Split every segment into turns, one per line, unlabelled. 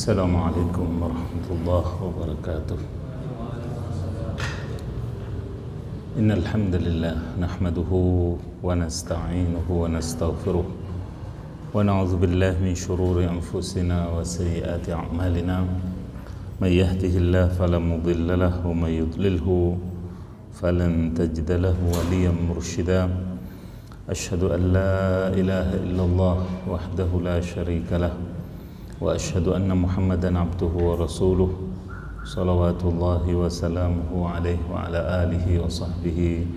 السلام عليكم ورحمة الله وبركاته. إن الحمد لله نحمده ونستعينه ونستغفره ونعوذ بالله من شرور أنفسنا وسيئات أعمالنا. من يهده الله فلا مضل له ومن يضلله فلن تجد له وليا مرشدا. أشهد أن لا إله إلا الله وحده لا شريك له وأشهد أن محمدا عبده ورسوله صلوات الله وسلامه عليه وعلى آله وصحبه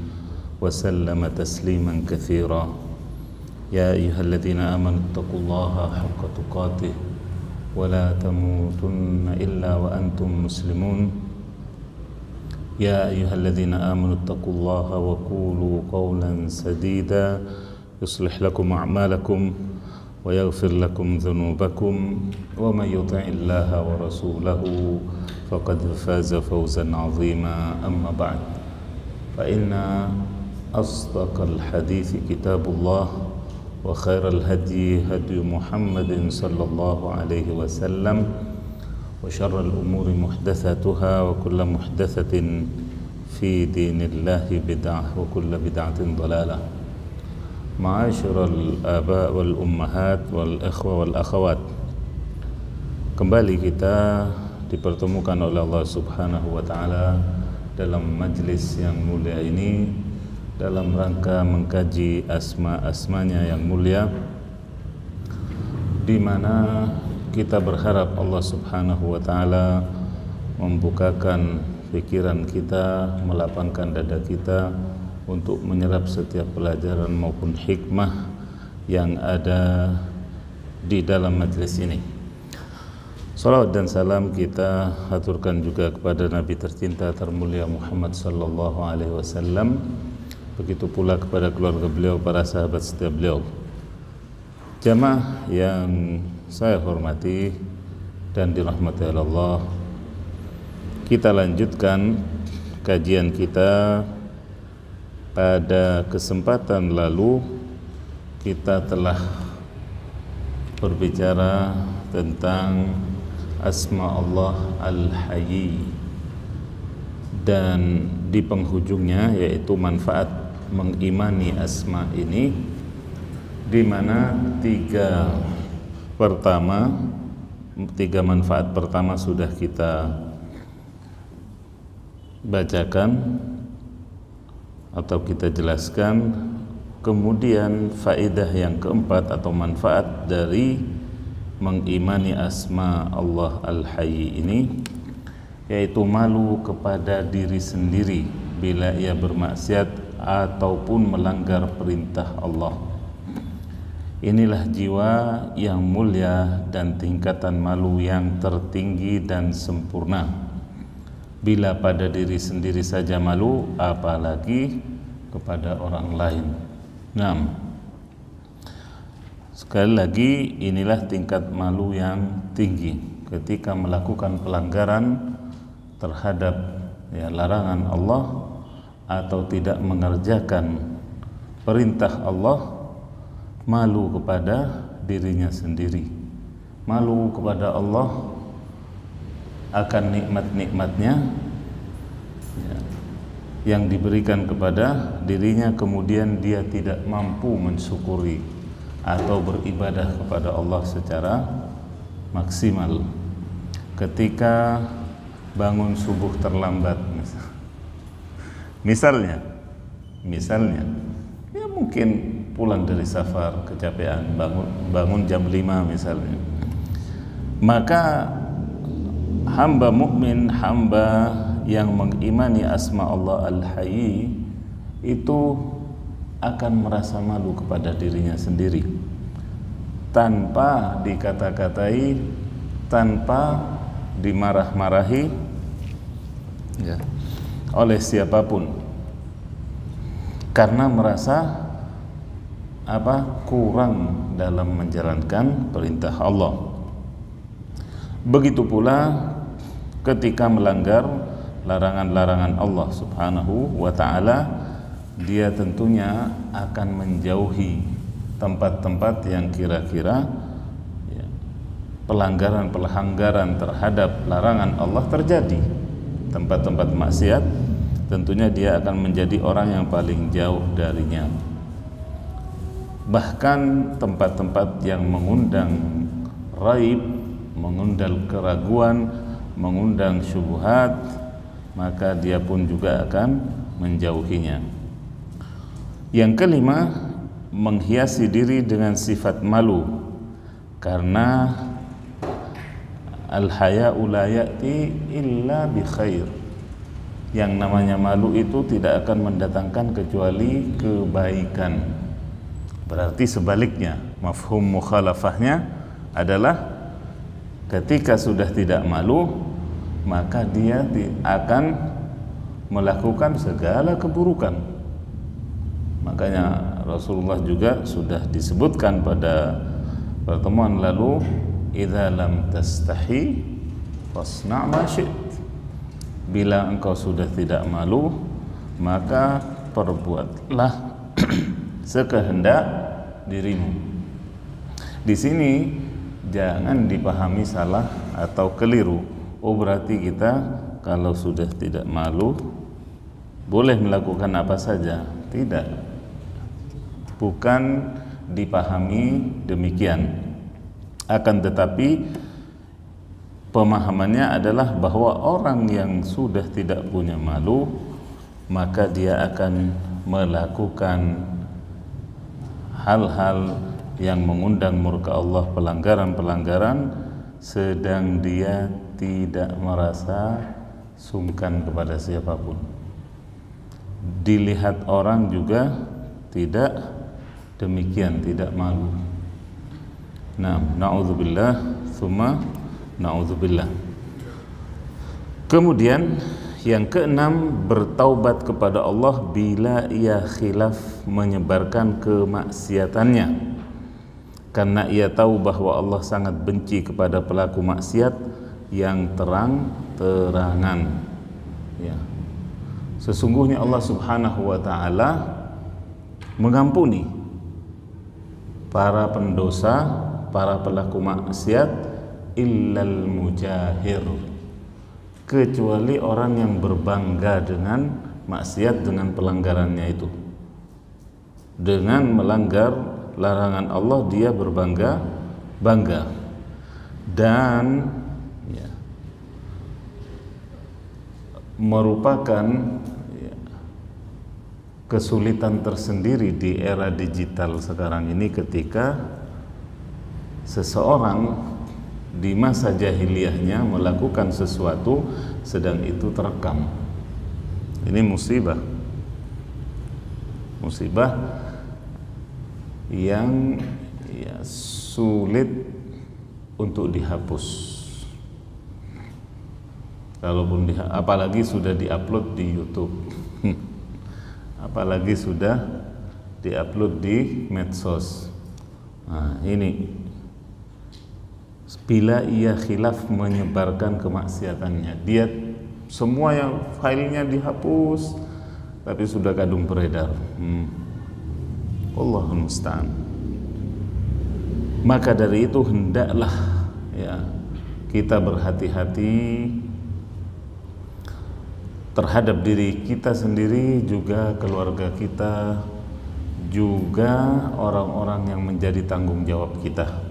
وسلم تسليما كثيرا. يا أيها الذين آمنوا اتقوا الله حق تقاته ولا تموتن إلا وأنتم مسلمون. يا أيها الذين آمنوا اتقوا الله وقولوا قولا سديدا يصلح لكم أعمالكم ويغفر لكم ذنوبكم ومن يطع الله ورسوله فقد فاز فوزا عظيما. أما بعد، فإن أصدق الحديث كتاب الله وخير الهدي هدي محمد صلى الله عليه وسلم وشر الأمور محدثاتها وكل محدثة في دين الله بدعة وكل بدعة ضلالة. Ma'asyiral aba wal ummahat wal ikhwa wal akhawat, kembali kita dipertemukan oleh Allah Subhanahu wa taala dalam majlis yang mulia ini dalam rangka mengkaji asma-asmanya yang mulia, di mana kita berharap Allah Subhanahu wa taala membukakan pikiran kita, melapangkan dada kita untuk menyerap setiap pelajaran maupun hikmah yang ada di dalam majlis ini. Salawat dan salam kita aturkan juga kepada Nabi tercinta termulia Muhammad sallallahu alaihi wasallam, begitu pula kepada keluarga beliau, para sahabat setia beliau. Jamaah yang saya hormati dan dirahmati Allah, kita lanjutkan kajian kita. Pada kesempatan lalu kita telah berbicara tentang asma Allah Al-Hayy, dan di penghujungnya yaitu manfaat mengimani asma ini, di mana tiga manfaat pertama sudah kita bacakan atau kita jelaskan. Kemudian faedah yang keempat atau manfaat dari mengimani asma Allah Al-Hayy ini, yaitu malu kepada diri sendiri bila ia bermaksiat ataupun melanggar perintah Allah. Inilah jiwa yang mulia dan tingkatan malu yang tertinggi dan sempurna. Bila pada diri sendiri saja malu, apalagi kepada orang lain. Nah, sekali lagi, inilah tingkat malu yang tinggi ketika melakukan pelanggaran terhadap larangan Allah atau tidak mengerjakan perintah Allah. Malu kepada dirinya sendiri, malu kepada Allah akan nikmat-nikmatnya yang diberikan kepada dirinya, kemudian dia tidak mampu mensyukuri atau beribadah kepada Allah secara maksimal. Ketika bangun subuh terlambat misalnya ya mungkin pulang dari safar kecapean, bangun jam 5 misalnya, maka hamba mukmin, hamba yang mengimani asma Allah Al-Hayy itu akan merasa malu kepada dirinya sendiri, tanpa dikata-katai, tanpa dimarah-marahi oleh siapapun, karena merasa kurang dalam menjalankan perintah Allah. Begitu pula ketika melanggar larangan-larangan Allah Subhanahu wa ta'ala, dia tentunya akan menjauhi tempat-tempat yang kira-kira pelanggaran terhadap larangan Allah terjadi, tempat-tempat maksiat, tentunya dia akan menjadi orang yang paling jauh darinya. Bahkan tempat-tempat yang mengundang raib, mengundang keraguan, mengundang syubhat, maka dia pun juga akan menjauhinya. Yang kelima, menghiasi diri dengan sifat malu, karena al-haya'u la ya'ti illa bi khair. Yang namanya malu itu tidak akan mendatangkan kecuali kebaikan. Berarti sebaliknya, mafhum mukhalafahnya adalah ketika sudah tidak malu, maka dia akan melakukan segala keburukan. Makanya Rasulullah juga sudah disebutkan pada pertemuan lalu, idza lam tastahi fasna' ma syi'ta. Bila engkau sudah tidak malu, maka perbuatlah sekehendak dirimu. Di sini jangan dipahami salah atau keliru. Oh, berarti kita kalau sudah tidak malu boleh melakukan apa saja. Tidak. Bukan dipahami demikian. Akan tetapi pemahamannya adalah bahwa orang yang sudah tidak punya malu, maka dia akan melakukan hal-hal yang mengundang murka Allah, pelanggaran-pelanggaran, sedang dia tidak merasa sungkan kepada siapapun. Dilihat orang juga tidak demikian, tidak malu. Nah, na'udzubillah, tsumma na'udzubillah. Kemudian yang keenam, bertaubat kepada Allah bila ia khilaf menyebarkan kemaksiatannya, karena ia tahu bahwa Allah sangat benci kepada pelaku maksiat yang terang-terangan. Ya. Sesungguhnya Allah Subhanahu wa ta'ala mengampuni para pendosa, para pelaku maksiat, illal mujahir, kecuali orang yang berbangga dengan maksiat, dengan pelanggarannya itu. Dengan melanggar larangan Allah dia berbangga dan ya, merupakan ya, kesulitan tersendiri di era digital sekarang ini ketika seseorang di masa jahiliyahnya melakukan sesuatu sedang itu terekam. Ini musibah yang ya, sulit untuk dihapus. Kalaupun apalagi sudah diupload di YouTube, apalagi sudah diupload di medsos. Nah, ini bila ia khilaf menyebarkan kemaksiatannya, dia semua yang filenya dihapus, tapi sudah kadung beredar. Allahul musta'an. Maka dari itu hendaklah ya kita berhati-hati terhadap diri kita sendiri, juga keluarga kita, juga orang-orang yang menjadi tanggung jawab kita.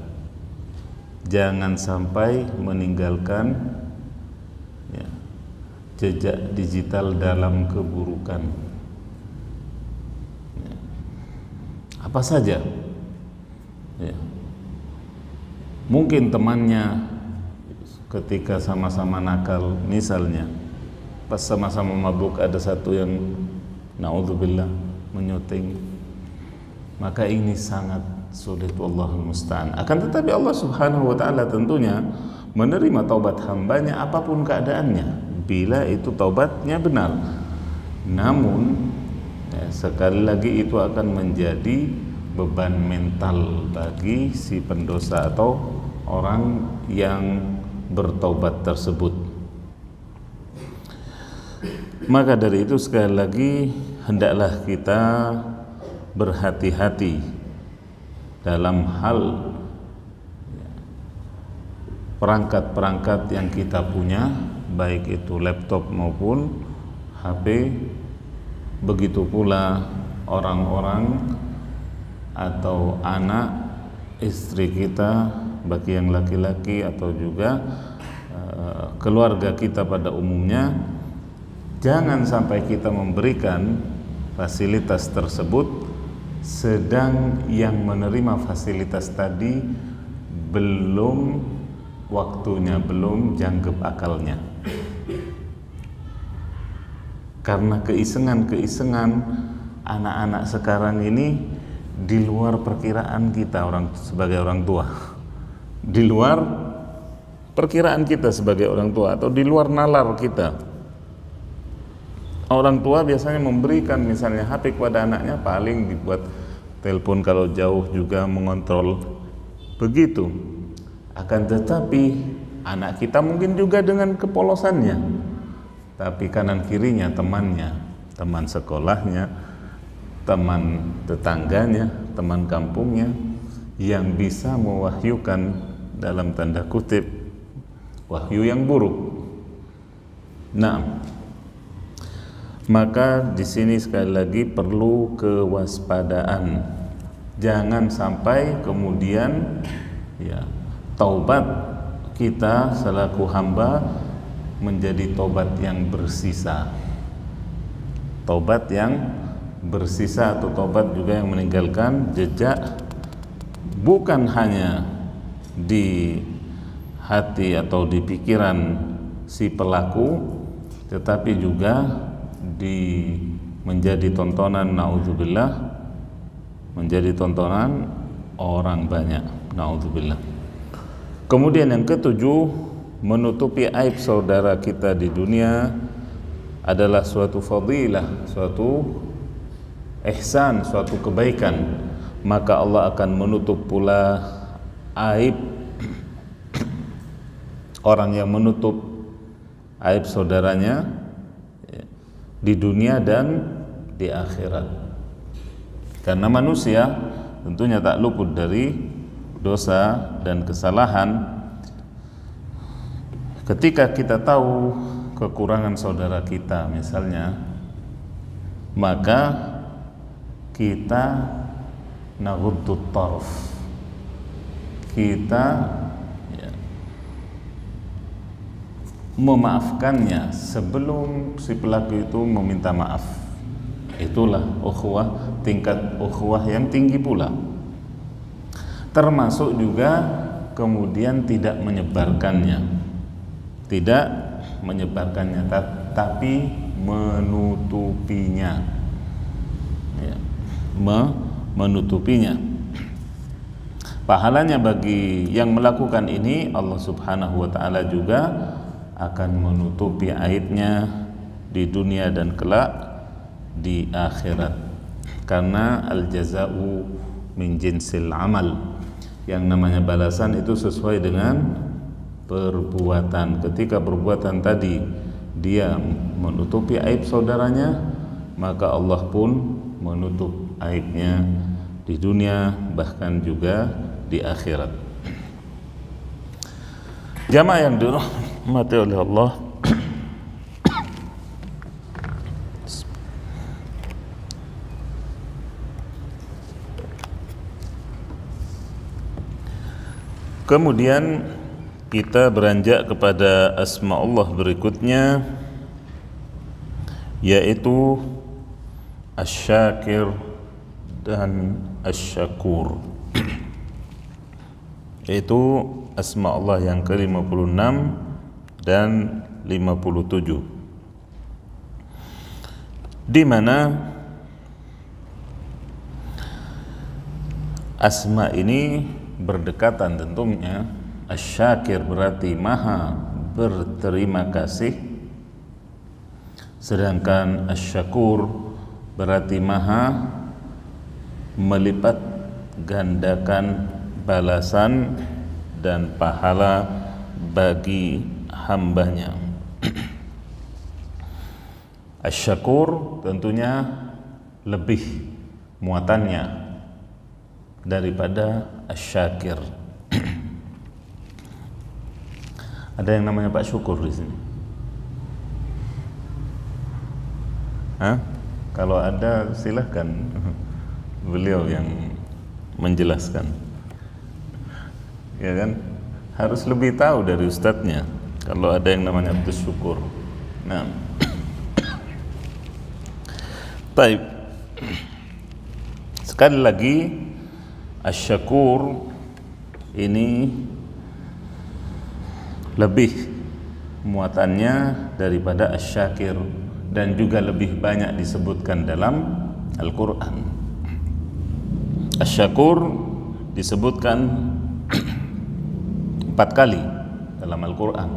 Jangan sampai meninggalkan ya, jejak digital dalam keburukan. Ya. Apa saja ya. Mungkin temannya ketika sama-sama nakal, misalnya pas sama-sama mabuk ada satu yang na'udzubillah menyuting, maka ini sangat sulit, wallahul musta'an. Akan tetapi Allah Subhanahu wa ta'ala tentunya menerima taubat hambanya apapun keadaannya, bila itu taubatnya benar. Namun ya, sekali lagi itu akan menjadi beban mental bagi si pendosa atau orang yang bertaubat tersebut. Maka dari itu sekali lagi hendaklah kita berhati-hati dalam hal perangkat-perangkat yang kita punya, baik itu laptop maupun HP. Begitu pula orang-orang atau anak, istri kita, bagi yang laki-laki atau juga keluarga kita pada umumnya. Jangan sampai kita memberikan fasilitas tersebut sedang yang menerima fasilitas tadi belum waktunya, belum jangkep akalnya. Karena keisengan-keisengan anak-anak sekarang ini di luar perkiraan kita sebagai orang tua, di luar perkiraan kita sebagai orang tua, atau di luar nalar kita. Orang tua biasanya memberikan misalnya HP kepada anaknya, paling dibuat telepon kalau jauh juga mengontrol begitu. Akan tetapi anak kita mungkin juga dengan kepolosannya, tapi kanan kirinya temannya, teman sekolahnya, teman tetangganya, teman kampungnya yang bisa mewahyukan dalam tanda kutip wahyu yang buruk. Nah, maka di sini sekali lagi perlu kewaspadaan. Jangan sampai kemudian taubat kita selaku hamba menjadi taubat yang bersisa. Taubat yang bersisa atau taubat juga yang meninggalkan jejak bukan hanya di hati atau di pikiran si pelaku, tetapi juga menjadi tontonan, naudzubillah, menjadi tontonan orang banyak, naudzubillah. Kemudian yang ketujuh, menutupi aib saudara kita di dunia adalah suatu fadilah, suatu ihsan, suatu kebaikan. Maka Allah akan menutup pula aib orang yang menutup aib saudaranya di dunia dan di akhirat. Karena manusia tentunya tak luput dari dosa dan kesalahan. Ketika kita tahu kekurangan saudara kita misalnya, maka kita naghuddut tarf, kita memaafkannya sebelum si pelaku itu meminta maaf. Itulah ukhuwah, tingkat ukhuwah yang tinggi pula. Termasuk juga kemudian tidak menyebarkannya, tapi menutupinya, menutupinya. Pahalanya bagi yang melakukan ini, Allah Subhanahu wa ta'ala juga akan menutupi aibnya di dunia dan kelak di akhirat. Karena al-jaza'u min jinsil amal, yang namanya balasan itu sesuai dengan perbuatan. Ketika perbuatan tadi dia menutupi aib saudaranya, maka Allah pun menutup aibnya di dunia bahkan juga di akhirat. Jamaah yang dirahmati oleh Allah, kemudian kita beranjak kepada asma Allah berikutnya, yaitu Asy-Syakir dan Asy-Syakur. Yaitu asma Allah yang ke-56 dan 57, di mana asma ini berdekatan tentunya. Asy-Syakir berarti maha berterima kasih, sedangkan Asy-Syakur berarti maha melipat gandakan balasan dan pahala bagi hambanya. Asy-Syakur tentunya lebih muatannya daripada Asy-Syakir. Ada yang namanya Pak Syukur di sini? Hah? Kalau ada silahkan beliau yang menjelaskan. Ya kan? Harus lebih tahu dari ustadznya kalau ada yang namanya Abdus Syukur. Nah, baik. Sekali lagi, Asy-Syakur ini lebih muatannya daripada Asy-Syakir dan juga lebih banyak disebutkan dalam Al-Quran. Asy-Syakur disebutkan 4 kali dalam Al-Quran,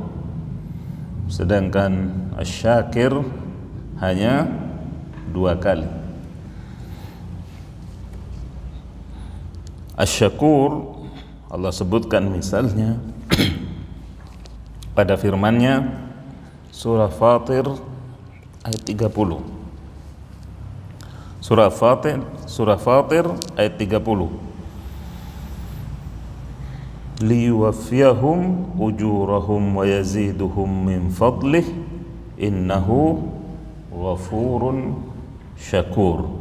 sedangkan Asy-Syakir hanya 2 kali. Asy-Syakur Allah sebutkan misalnya pada firman-Nya surah Fatir ayat 30. Surah Fatir ayat 30. Liyuwaffiyahum ujurahum wa yaziduhum min fadlih innahu ghafurun syakur.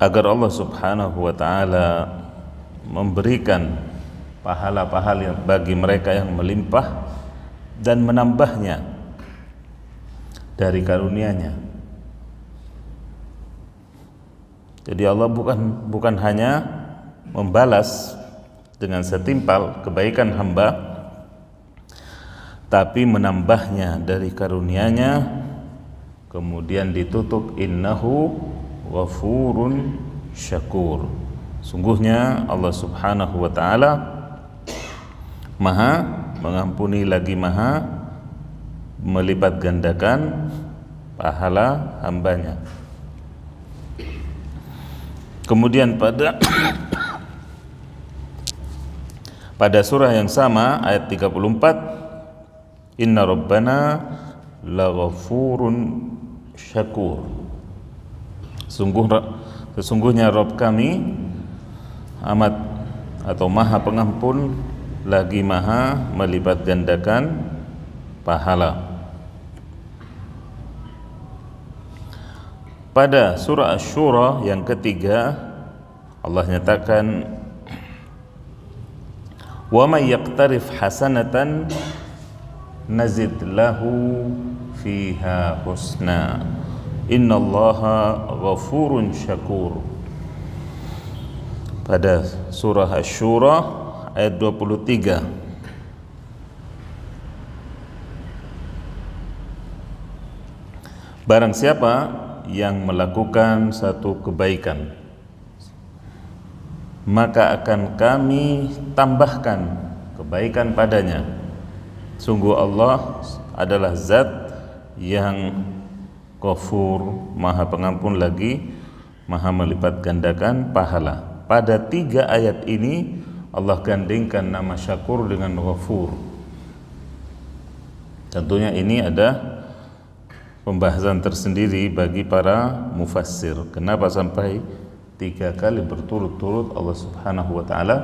Agar Allah Subhanahu wa ta'ala memberikan pahala-pahala bagi mereka yang melimpah dan menambahnya dari karunia-Nya. Jadi Allah bukan hanya membalas dengan setimpal kebaikan hamba, tapi menambahnya dari karunia-Nya, kemudian ditutup innahu ghafurun syakur. Sungguhnya Allah Subhanahu wa ta'ala Maha mengampuni lagi Maha melipat gandakan pahala hambanya. Kemudian pada surah yang sama ayat 34, Inna Rabbana laghafurun syakur. Sesungguhnya Rabb kami amat atau Maha pengampun lagi Maha melipat gandakan pahala. Pada surah Asy-Syura yang ketiga, Allah nyatakan, wa may yaqtarif hasanatan nazid lahu fiha husna innallaha ghafurun syakur. Pada surah Asy-Syura ayat 23, barang siapa yang melakukan satu kebaikan, maka akan kami tambahkan kebaikan padanya. Sungguh Allah adalah zat yang Ghafur, Maha pengampun lagi Maha melipat gandakan pahala. Pada 3 ayat ini Allah gandengkan nama Syakur dengan Ghafur. Tentunya ini ada pembahasan tersendiri bagi para mufassir. Kenapa sampai 3 kali berturut-turut Allah Subhanahu wa ta'ala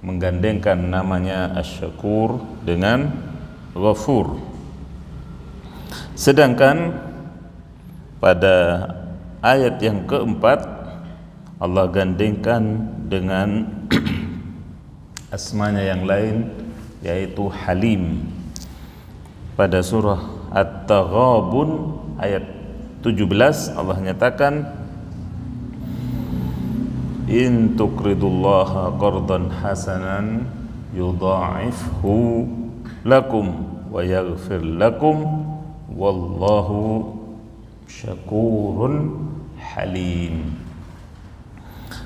menggandengkan namanya Asy-Syakur dengan Ghafur. Sedangkan pada ayat yang keempat Allah gandengkan dengan asmanya yang lain, yaitu Halim. Pada surah At-Taghabun ayat 17 Allah nyatakan, in tuqridullaha qardan hasanan yudha'ifhu lakum wa yaghfir lakum wallahu syakurun halim.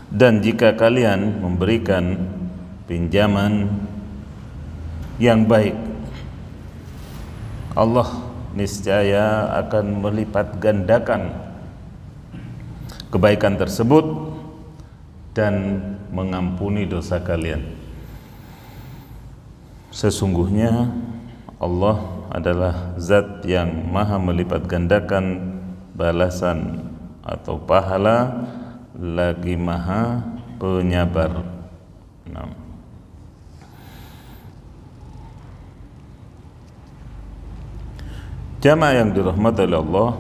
Dan jika kalian memberikan pinjaman yang baik, Allah niscaya akan melipat gandakan kebaikan tersebut dan mengampuni dosa kalian. Sesungguhnya Allah adalah zat yang maha melipat gandakan balasan atau pahala lagi maha penyabar. Jamaah yang dirahmati oleh Allah,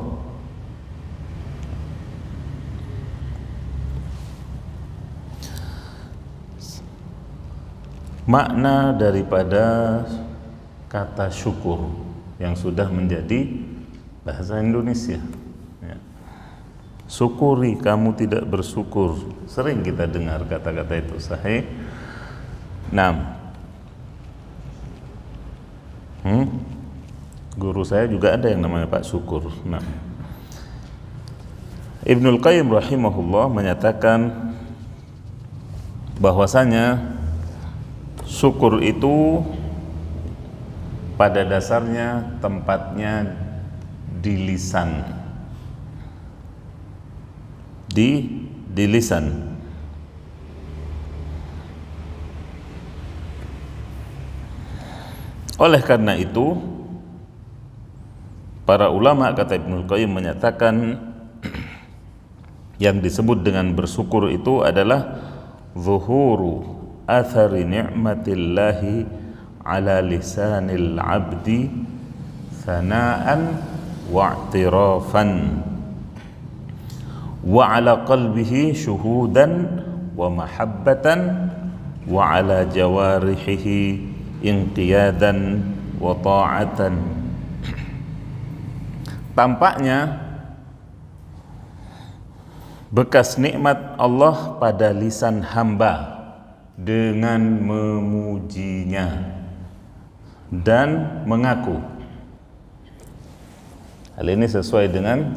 makna daripada kata syukur yang sudah menjadi bahasa Indonesia, ya. Syukuri, kamu tidak bersyukur. Sering kita dengar kata-kata itu, sahih. Guru saya juga ada yang namanya Pak Syukur. Ibnul Qayyim rahimahullah menyatakan bahwasanya syukur itu pada dasarnya tempatnya di lisan, di lisan. Oleh karena itu, para ulama, kata Ibnul Qayyim, menyatakan yang disebut dengan bersyukur itu adalah zuhuru athari ni'matillahi ala lisanil abdi thana'an wa'tirafan wa ala qalbihi syuhudan wa mahabbatan wa ala jawarihihi inqiyadan wa ta'atan. Tampaknya bekas nikmat Allah pada lisan hamba dengan memujinya dan mengaku. Hal ini sesuai dengan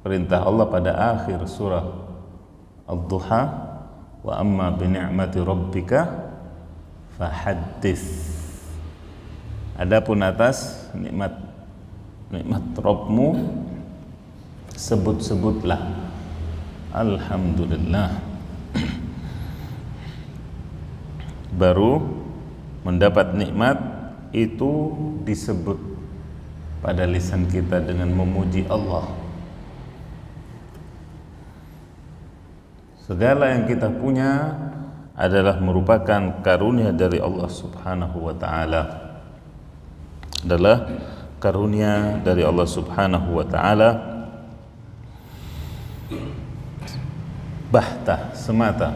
perintah Allah pada akhir surah Ad-Duha, wa amma bi ni'mati rabbika fahaddits. Adapun atas nikmat Rabbmu sebut-sebutlah. Alhamdulillah. Baru mendapat nikmat itu disebut pada lisan kita dengan memuji Allah. Segala yang kita punya adalah merupakan karunia dari Allah Subhanahu wa ta'ala. Adalah karunia dari Allah Subhanahu wa ta'ala, bahtah, semata.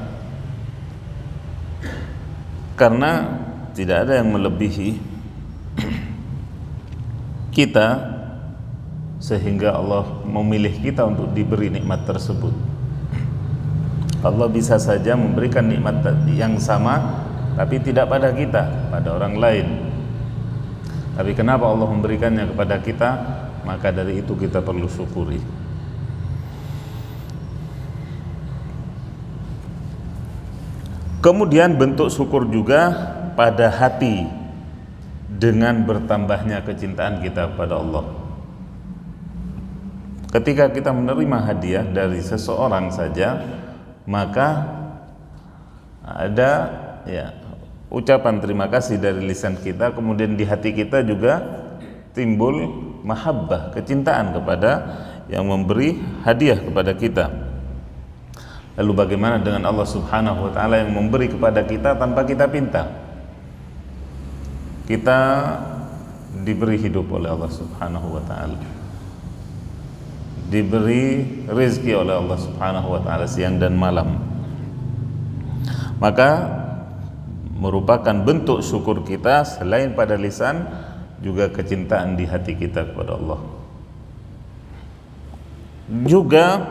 Karena tidak ada yang melebihi kita sehingga Allah memilih kita untuk diberi nikmat tersebut. Allah bisa saja memberikan nikmat yang sama tapi tidak pada kita, pada orang lain. Tapi kenapa Allah memberikannya kepada kita? Maka dari itu kita perlu syukuri. Kemudian bentuk syukur juga pada hati dengan bertambahnya kecintaan kita kepada Allah. Ketika kita menerima hadiah dari seseorang saja, maka ada ucapan terima kasih dari lisan kita, kemudian di hati kita juga timbul mahabbah, kecintaan kepada yang memberi hadiah kepada kita. Lalu bagaimana dengan Allah Subhanahu wa ta'ala yang memberi kepada kita tanpa kita pinta? Kita diberi hidup oleh Allah Subhanahu wa ta'ala, diberi rezeki oleh Allah Subhanahu wa ta'ala siang dan malam. Maka merupakan bentuk syukur kita selain pada lisan, juga kecintaan di hati kita kepada Allah. Juga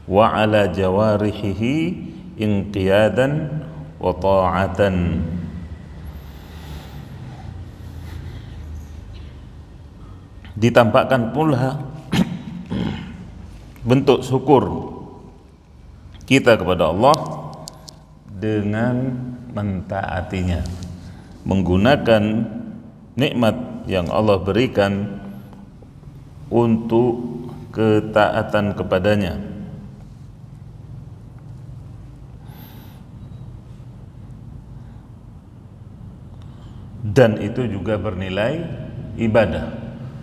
wa ala jawarihihi inqiyadan wa ta'atan. Ditampakkan pula bentuk syukur kita kepada Allah dengan mentaatinya, menggunakan nikmat yang Allah berikan untuk ketaatan kepadanya. Dan itu juga bernilai ibadah.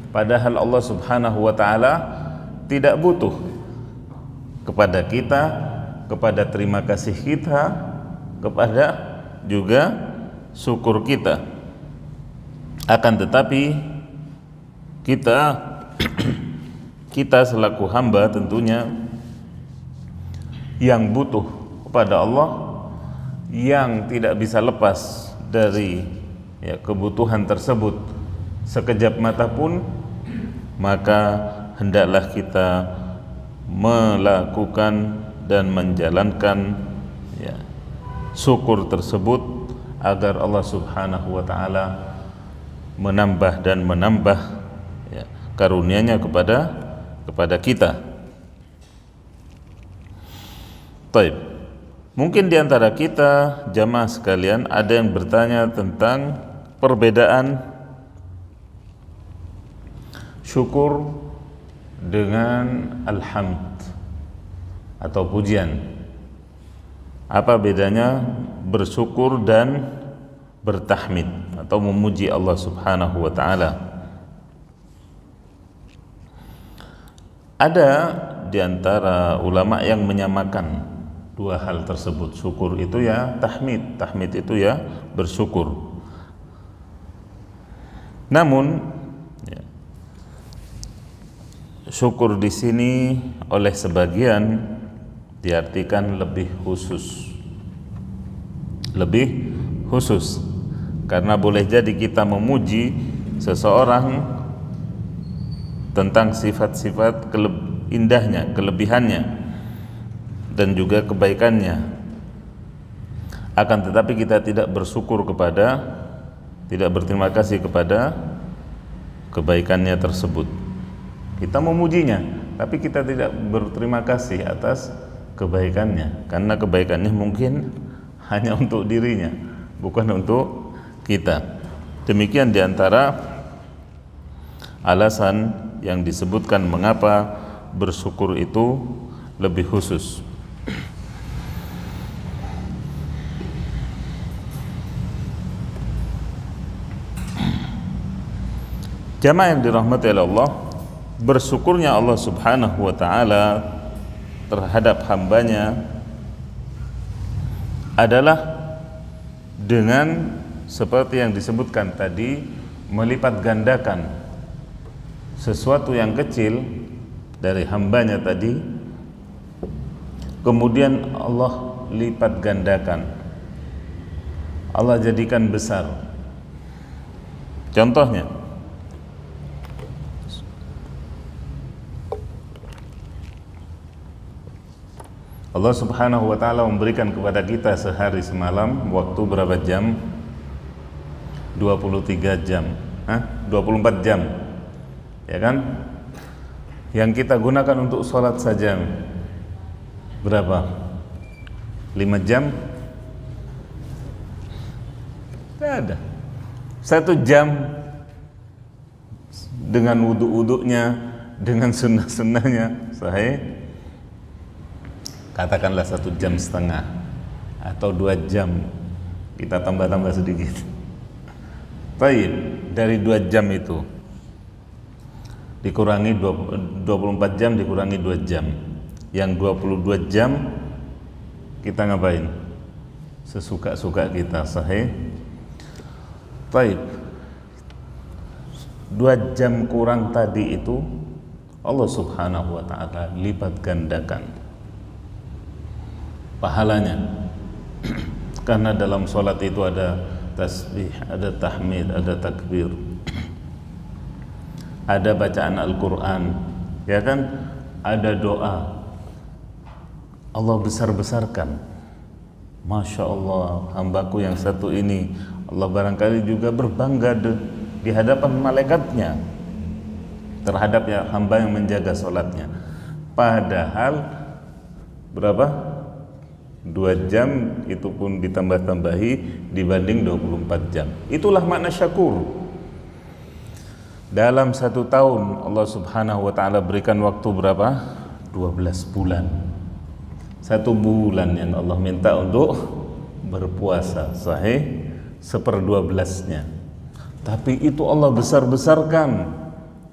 Padahal Allah Subhanahu wa ta'ala tidak butuh kepada kita, kepada terima kasih kita, kepada juga syukur kita. Akan tetapi kita selaku hamba tentunya yang butuh kepada Allah, yang tidak bisa lepas dari kebutuhan tersebut sekejap mata pun, maka hendaklah kita melakukan dan menjalankan syukur tersebut agar Allah Subhanahu wa taala menambah dan menambah karunia-Nya kepada kita. Baik. Mungkin di antara kita jamaah sekalian ada yang bertanya tentang perbedaan syukur dengan alhamd atau pujian. Apa bedanya bersyukur dan bertahmid atau memuji Allah Subhanahu wa taala? Ada di antara ulama yang menyamakan dua hal tersebut. Syukur itu tahmid itu bersyukur. Namun syukur di sini oleh sebagian diartikan lebih khusus. Lebih khusus karena boleh jadi kita memuji seseorang tentang sifat-sifat indahnya, kelebihannya dan juga kebaikannya, akan tetapi kita tidak bersyukur tidak berterima kasih kepada kebaikannya tersebut. Kita memujinya, tapi kita tidak berterima kasih atas kebaikannya, karena kebaikannya mungkin hanya untuk dirinya, bukan untuk kita. Demikian diantara alasan yang disebutkan mengapa bersyukur itu lebih khusus. Jamaah yang dirahmati oleh Allah, bersyukurnya Allah Subhanahu wa ta'ala terhadap hambanya adalah dengan seperti yang disebutkan tadi, melipat gandakan sesuatu yang kecil dari hambanya tadi, kemudian Allah lipat gandakan, Allah jadikan besar. Contohnya, Allah Subhanahu wa ta'ala memberikan kepada kita sehari semalam waktu berapa jam? 23 jam, 24 jam, ya kan? Yang kita gunakan untuk sholat saja berapa? 5 jam? Tidak ada. 1 jam dengan wudhu-wudhunya, dengan sunnah-sunnahnya, sahih. Katakanlah 1,5 jam atau 2 jam, kita tambah-tambah sedikit. Baik, dari 2 jam itu dikurangi 24 jam dikurangi 2 jam, yang 22 jam kita ngapain? Sesuka-suka kita, sahih. Baik, 2 jam kurang tadi itu Allah Subhanahu wa ta'ala lipat gandakan pahalanya. Karena dalam sholat itu ada tasbih, ada tahmid, ada takbir, ada bacaan Al-Quran, ya kan? Ada doa. Allah besar-besarkan. Masya Allah, hambaku yang satu ini, Allah barangkali juga berbangga di hadapan malaikatnya terhadap hamba yang menjaga sholatnya. Padahal berapa? 2 jam itu pun ditambah-tambahi dibanding 24 jam. Itulah makna syakur. Dalam 1 tahun Allah Subhanahu wa ta'ala berikan waktu berapa? 12 bulan. 1 bulan yang Allah minta untuk berpuasa, sahih, 1/12-nya. Tapi itu Allah besar-besarkan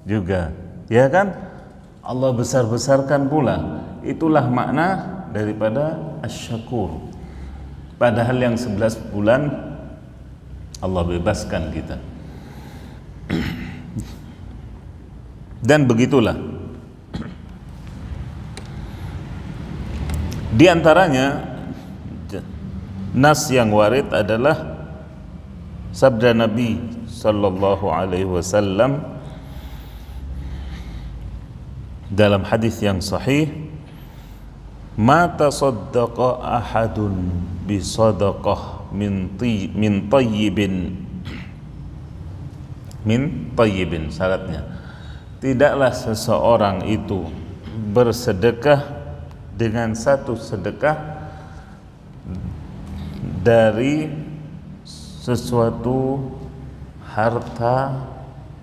juga, ya kan? Allah besar-besarkan pula. Itulah makna daripada asyakur. Padahal yang 11 bulan Allah bebaskan kita. Dan begitulah. Di antaranya nas yang warid adalah sabda Nabi sallallahu alaihi wasallam dalam hadis yang sahih, "Ma tasaddaqa ahadun bi sadaqah min tayyibin." Syaratnya, tidaklah seseorang itu bersedekah dengan satu sedekah dari sesuatu harta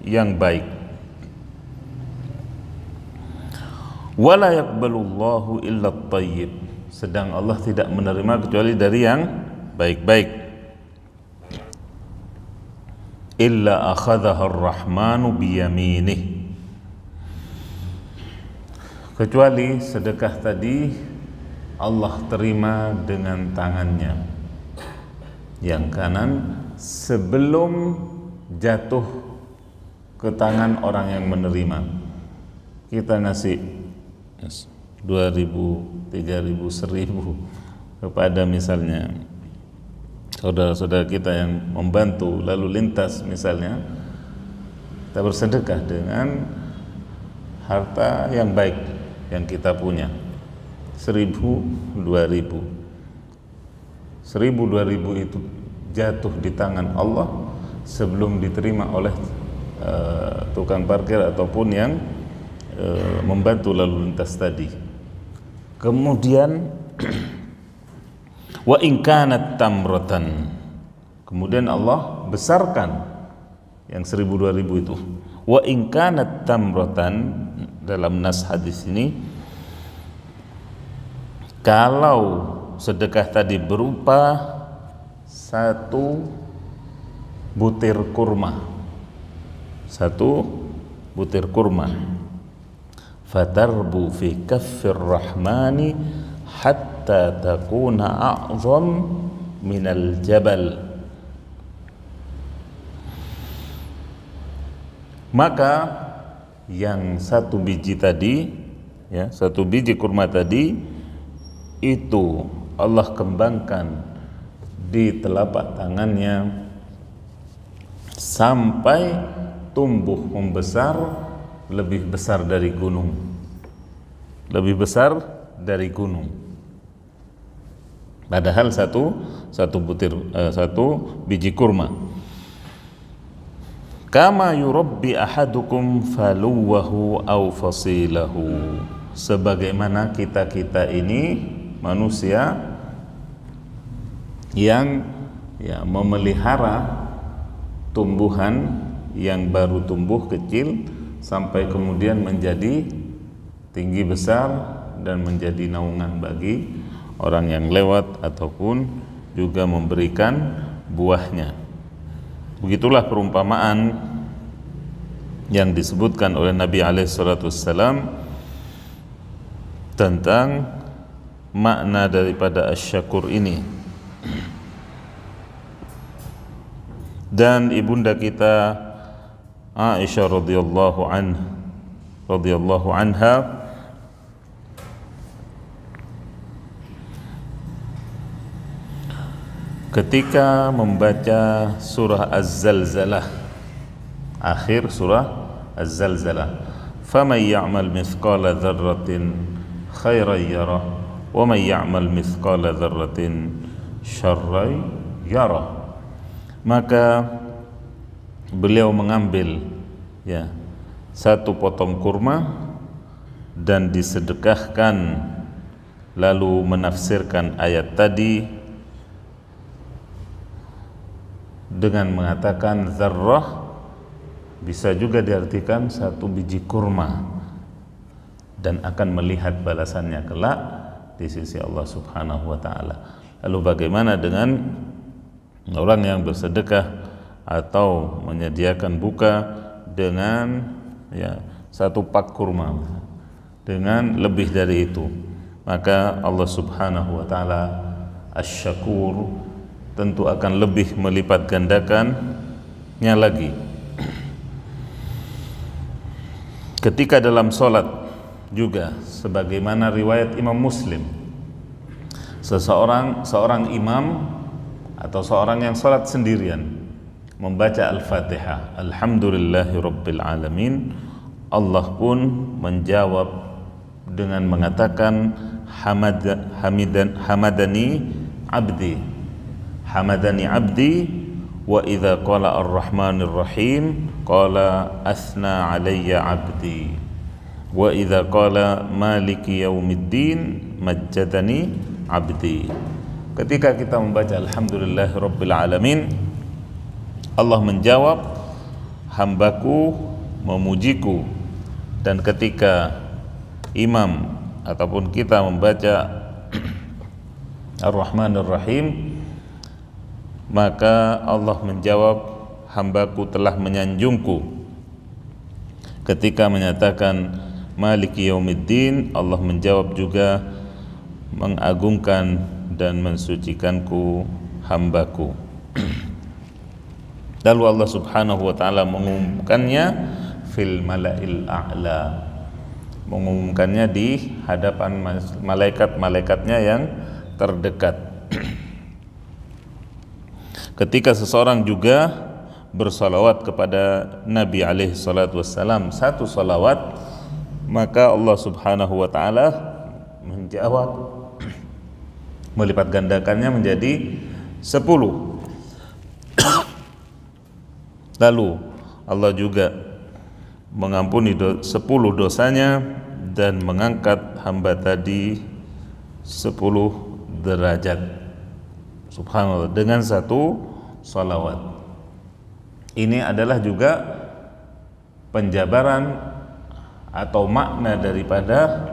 yang baik. Wala yaqbalullahu illa at-tayyib, sedang Allah tidak menerima kecuali dari yang baik-baik. Illa akhadhaha ar-rahmanu biyaminih, kecuali sedekah tadi Allah terima dengan tangannya yang kanan sebelum jatuh ke tangan orang yang menerima. Kita ngasih 2.000, 3.000, 1.000 kepada misalnya saudara-saudara kita yang membantu lalu lintas misalnya, kita bersedekah dengan harta yang baik yang kita punya, 1.000, 2.000. 1.000, 2.000 itu jatuh di tangan Allah sebelum diterima oleh tukang parkir ataupun yang membantu lalu lintas tadi. Kemudian wa in kanat tamratan, kemudian Allah besarkan yang 1.000, 2.000 itu. Wa in kanat tamratan, dalam nas hadis ini, kalau sedekah tadi berupa satu butir kurma, satu butir kurma, fatarbu fi kaffir rahmani hatta takuna a'zam minal jabal, maka yang satu biji tadi, ya, satu biji kurma tadi itu Allah kembangkan di telapak tangannya sampai tumbuh membesar lebih besar dari gunung, lebih besar dari gunung. Padahal satu biji kurma. Kama yurabbi ahadukum faluwahu aw fasilahu, sebagaimana kita ini manusia yang memelihara tumbuhan yang baru tumbuh kecil sampai kemudian menjadi tinggi besar dan menjadi naungan bagi orang yang lewat ataupun juga memberikan buahnya. Begitulah perumpamaan yang disebutkan oleh Nabi alaihissalam tentang makna daripada asy-syakur ini. Dan ibunda kita Aisyah radhiyallahu anha ketika membaca surah Az-Zalzalah, akhir surah Az-Zalzalah, faman ya'mal mithqala dzarratin khairan yarah wa man ya'mal mithqala dzarratin syarran yarah, maka beliau mengambil satu potong kurma dan disedekahkan, lalu menafsirkan ayat tadi dengan mengatakan zarrah bisa juga diartikan satu biji kurma, dan akan melihat balasannya kelak di sisi Allah Subhanahu wa taala. Lalu bagaimana dengan orang yang bersedekah atau menyediakan buka dengan satu pak kurma dengan lebih dari itu? Maka Allah Subhanahu wa taala Asy-Syakur tentu akan lebih melipat gandakannya lagi. ketika dalam solat juga, sebagaimana riwayat Imam Muslim, seorang imam atau seorang yang solat sendirian membaca Al-Fatihah, Alhamdulillahirabbil alamin, Allah pun menjawab dengan mengatakan hamadani abdi wa idza qala ar-rahmanir rahim qala asna alayya abdi wa idza qala maliki yaumiddin majjadani abdi. Ketika kita membaca alhamdulillahirabbil alamin, Allah menjawab hambaku memujiku. Dan ketika imam ataupun kita membaca ar-rahmanir rahim, maka Allah menjawab hambaku telah menyanjungku. Ketika menyatakan maliki yaumiddin, Allah menjawab juga mengagungkan dan mensucikanku hambaku. Lalu Allah subhanahu wa ta'ala mengumumkannya fil mala'il a'la, mengumumkannya di hadapan malaikat-malaikatnya yang terdekat. Ketika seseorang juga bersalawat kepada Nabi alaihi salatu wassalam satu salawat, maka Allah subhanahu wa ta'ala menjawab, melipat gandakannya menjadi 10. Lalu Allah juga mengampuni 10 dosanya dan mengangkat hamba tadi 10 derajat, subhanallah, dengan satu salawat. Ini adalah juga penjabaran atau makna daripada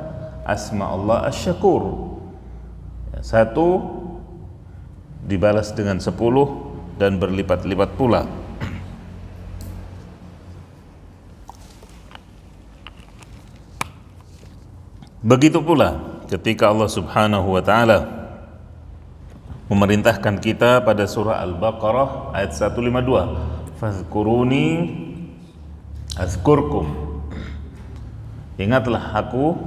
asma Allah Asy-Syakur. Satu dibalas dengan 10 dan berlipat-lipat pula. Begitu pula ketika Allah subhanahu wa ta'ala memerintahkan kita pada surah Al-Baqarah ayat 152, fazkuruni azkurkum, ingatlah aku,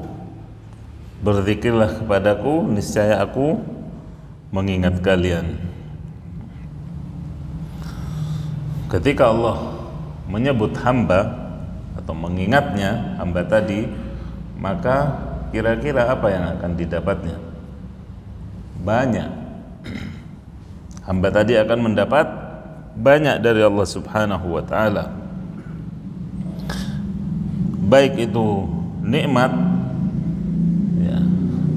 berzikirlah kepadaku, niscaya aku mengingat kalian. Ketika Allah menyebut hamba atau mengingatnya hamba tadi, maka kira-kira apa yang akan didapatnya? Banyak. Hamba tadi akan mendapat banyak dari Allah subhanahu wa ta'ala, baik itu nikmat ya,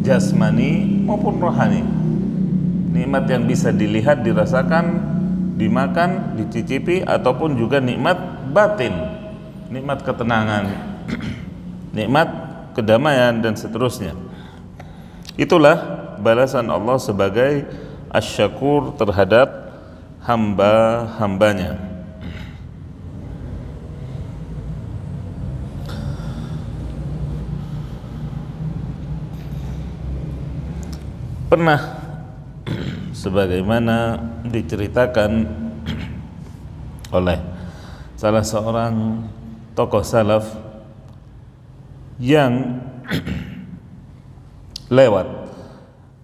jasmani maupun rohani. Nikmat yang bisa dilihat, dirasakan, dimakan, dicicipi, ataupun juga nikmat batin, nikmat ketenangan, nikmat kedamaian dan seterusnya. Itulah balasan Allah sebagai Asy-Syakur terhadap hamba-hambanya. Pernah sebagaimana diceritakan oleh salah seorang tokoh salaf yang lewat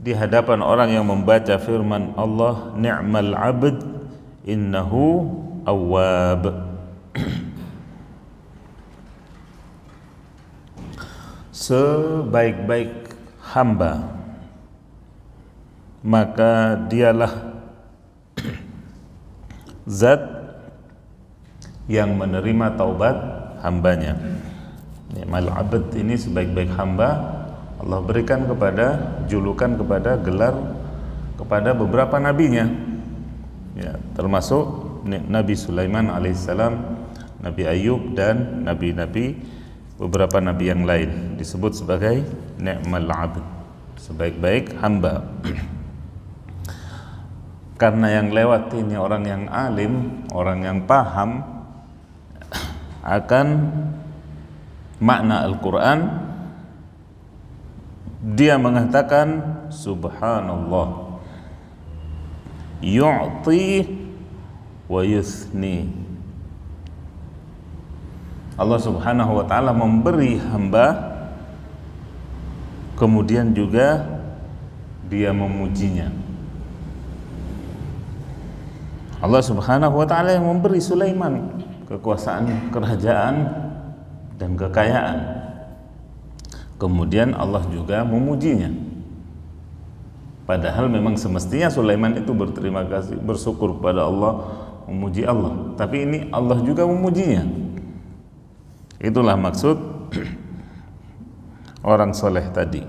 di hadapan orang yang membaca firman Allah, ni'mal abd innahu awwab. Sebaik-baik hamba, maka dialah zat yang menerima taubat hambanya. Ni'mal abd ini sebaik-baik hamba, Allah berikan kepada julukan, kepada gelar kepada beberapa nabinya ya, termasuk Nabi Sulaiman alaihissalam, Nabi Ayub, dan nabi-nabi, beberapa nabi yang lain disebut sebagai ni'mal abd, sebaik-baik hamba. Karena yang lewat ini orang yang alim, orang yang paham akan makna Al-Quran, dia mengatakan subhanallah yu'ti wa yusni. Allah Subhanahu wa taala memberi hamba, kemudian juga dia memujinya. Allah Subhanahu wa taala yang memberi Sulaiman kekuasaan, kerajaan dan kekayaan. Kemudian Allah juga memujinya. Padahal memang semestinya Sulaiman itu berterima kasih, bersyukur kepada Allah, memuji Allah. Tapi ini Allah juga memujinya. Itulah maksud orang soleh tadi.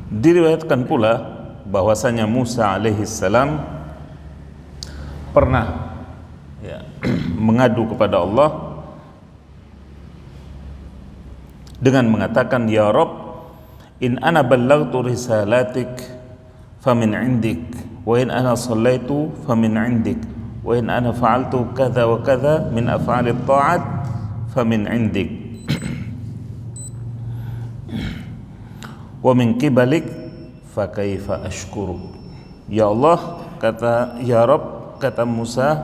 Diriwayatkan pula bahwasanya Musa alaihissalam pernah mengadu kepada Allah dengan mengatakan, ya Rabb, in ana ballaghtu risalatik famin indik, wa in ana sallaitu famin indik, wa in ana fa'altu kadza wa kadza min af'alit ta'at famin indik, wa min qibalik fa kaifa ashkuru. Ya Allah, kata ya Rabb, kata Musa,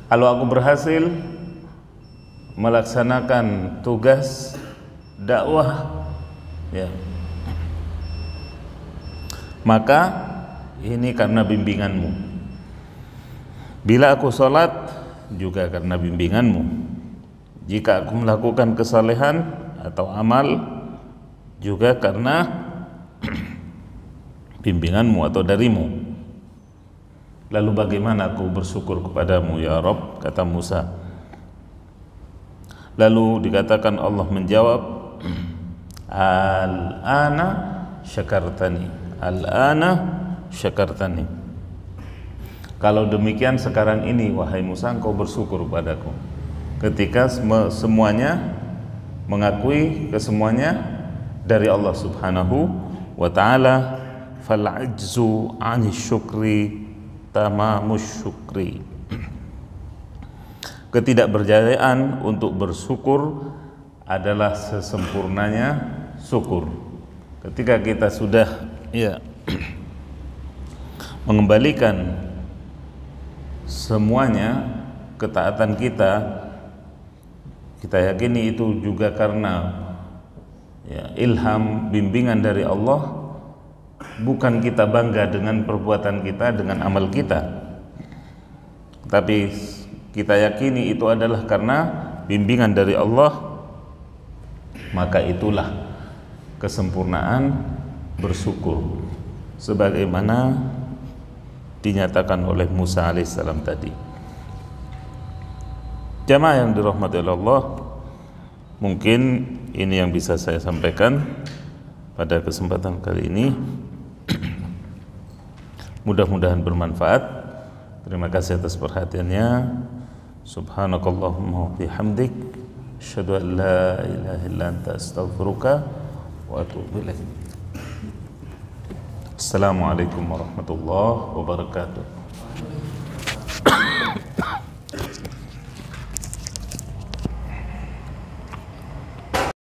kalau aku berhasil melaksanakan tugas dakwah, maka ini karena bimbinganmu. Bila aku sholat juga karena bimbinganmu. Jika aku melakukan kesalehan atau amal juga karena bimbinganmu atau darimu. Lalu bagaimana aku bersyukur kepadamu ya Rabb, kata Musa. Lalu dikatakan, Allah menjawab, al-ana syakartani, al-ana syakartani. Kalau demikian sekarang ini wahai Musa, engkau bersyukur padaku. Ketika semuanya mengakui kesemuanya dari Allah Subhanahu wa ta'ala, fal-ajzu 'ani syukri tamamus syukri. Ketidakberdayaan untuk bersyukur adalah sesempurnanya syukur. Ketika kita sudah mengembalikan semuanya ketaatan kita, kita yakini itu juga karena ilham, bimbingan dari Allah, bukan kita bangga dengan perbuatan kita, dengan amal kita, tapi kita yakini itu adalah karena bimbingan dari Allah. Maka itulah kesempurnaan bersyukur, sebagaimana dinyatakan oleh Musa alaihissalam tadi. Jamaah yang dirahmati Allah, mungkin ini yang bisa saya sampaikan pada kesempatan kali ini. Mudah-mudahan bermanfaat. Terima kasih atas perhatiannya. Subhanakallahumma wa bihamdik, asyhadu an la ilaha illa anta, astaghfiruka wa atubu ilaik. Assalamualaikum warahmatullahi wabarakatuh.